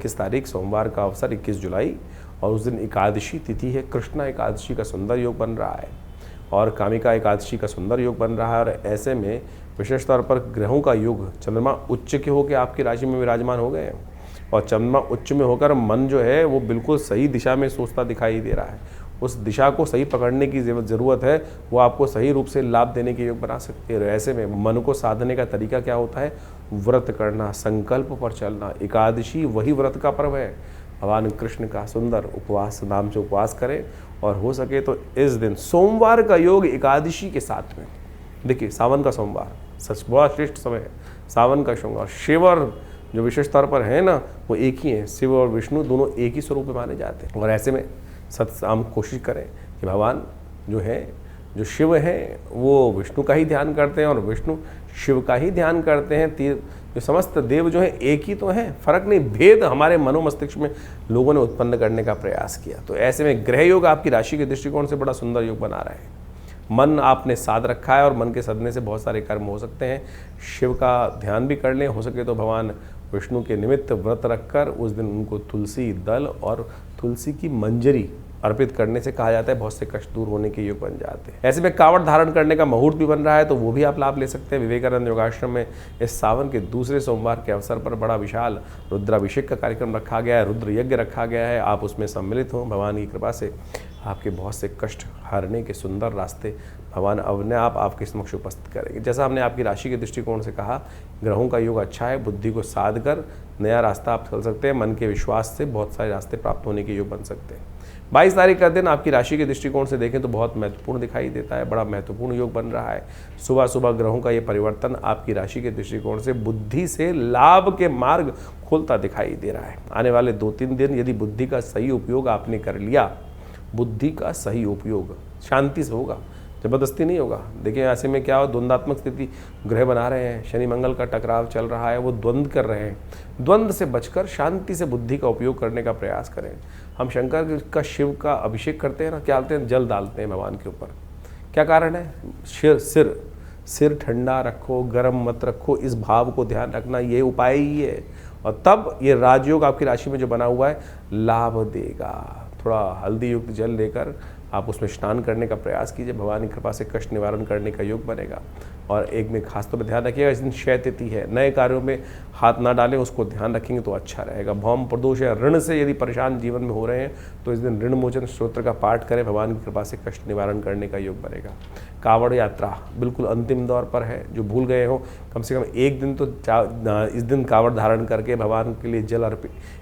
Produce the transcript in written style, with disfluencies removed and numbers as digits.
21 तारीख सोमवार का अवसर 21 जुलाई, और उस दिन एकादशी तिथि है। कृष्णा एकादशी का सुंदर योग बन रहा है और कामिका एकादशी का सुंदर योग बन रहा है। और ऐसे में विशेष तौर पर ग्रहों का योग, चंद्रमा उच्च के होकर आपकी राशि में विराजमान हो गए हैं और चंद्रमा उच्च में होकर मन जो है वो बिल्कुल सही दिशा में सोचता दिखाई दे रहा है। उस दिशा को सही पकड़ने की ज़रूरत है, वो आपको सही रूप से लाभ देने के योग बना सकती है। ऐसे में मन को साधने का तरीका क्या होता है? व्रत करना, संकल्प पर चलना। एकादशी वही व्रत का पर्व है। भगवान कृष्ण का सुंदर उपवास नाम से उपवास करें और हो सके तो इस दिन सोमवार का योग एकादशी के साथ में, देखिए सावन का सोमवार सच बड़ा श्रेष्ठ समय है। सावन का सोमवार, शिव और जो विशेष तौर पर है ना वो एक ही हैं। शिव और विष्णु दोनों एक ही स्वरूप में माने जाते हैं। और ऐसे में हम कोशिश करें कि भगवान जो है, जो शिव हैं वो विष्णु का ही ध्यान करते हैं और विष्णु शिव का ही ध्यान करते हैं। जो समस्त देव जो है एक ही तो हैं, फर्क नहीं, भेद हमारे मनोमस्तिष्क में लोगों ने उत्पन्न करने का प्रयास किया। तो ऐसे में ग्रह योग आपकी राशि के दृष्टिकोण से बड़ा सुंदर योग बना रहा है। मन आपने साध रखा है और मन के सदने से बहुत सारे कर्म हो सकते हैं। शिव का ध्यान भी कर लें, हो सके तो भगवान विष्णु के निमित्त व्रत रखकर उस दिन उनको तुलसी दल और तुलसी की मंजरी अर्पित करने से कहा जाता है बहुत से कष्ट दूर होने के योग बन जाते हैं। ऐसे में कावड़ धारण करने का मुहूर्त भी बन रहा है, तो वो भी आप लाभ ले सकते हैं। विवेकानंद योगाश्रम में इस सावन के दूसरे सोमवार के अवसर पर बड़ा विशाल रुद्राभिषेक का कार्यक्रम रखा गया है, रुद्र यज्ञ रखा गया है। आप उसमें सम्मिलित हों। भगवान की कृपा से आपके बहुत से कष्ट हारने के सुंदर रास्ते भगवान अपने आप आपके समक्ष उपस्थित करेंगे। जैसा हमने आपकी राशि के दृष्टिकोण से कहा, ग्रहों का योग अच्छा है। बुद्धि को साध कर नया रास्ता आप चल सकते हैं। मन के विश्वास से बहुत सारे रास्ते प्राप्त होने के योग बन सकते हैं। 22 तारीख का दिन आपकी राशि के दृष्टिकोण से देखें तो बहुत महत्वपूर्ण दिखाई देता है। बड़ा महत्वपूर्ण योग बन रहा है। सुबह सुबह ग्रहों का ये परिवर्तन आपकी राशि के दृष्टिकोण से बुद्धि से लाभ के मार्ग खोलता दिखाई दे रहा है। आने वाले 2-3 दिन यदि बुद्धि का सही उपयोग आपने कर लिया, बुद्धि का सही उपयोग शांति से होगा, जबरदस्ती नहीं होगा। देखिए ऐसे में क्या हो, द्वंद्वात्मक स्थिति ग्रह बना रहे हैं, शनि मंगल का टकराव चल रहा है, वो द्वंद्व कर रहे हैं। द्वंद्व से बचकर शांति से बुद्धि का उपयोग करने का प्रयास करें। हम शंकर का शिव का अभिषेक करते हैं ना, क्या डालते हैं? जल डालते हैं भगवान के ऊपर। क्या कारण है? सिर ठंडा रखो, गर्म मत रखो, इस भाव को ध्यान रखना, ये उपाय ही है। और तब ये राजयोग आपकी राशि में जो बना हुआ है लाभ देगा। थोड़ा हल्दी युक्त जल लेकर आप उसमें स्नान करने का प्रयास कीजिए। भगवान की कृपा से कष्ट निवारण करने का योग बनेगा। और एक में खास तौर पर ध्यान रखिएगा, इस दिन क्षय तिथि है, नए कार्यों में हाथ ना डालें, उसको ध्यान रखेंगे तो अच्छा रहेगा। भौम प्रदोष या ऋण से यदि परेशान जीवन में हो रहे हैं तो इस दिन ऋण मोचन स्तोत्र का पाठ करें। भगवान की कृपा से कष्ट निवारण करने का योग बनेगा। कावड़ यात्रा बिल्कुल अंतिम दौर पर है। जो भूल गए हो, कम से कम एक दिन तो इस दिन कावड़ धारण करके भगवान के लिए जल अर्पित,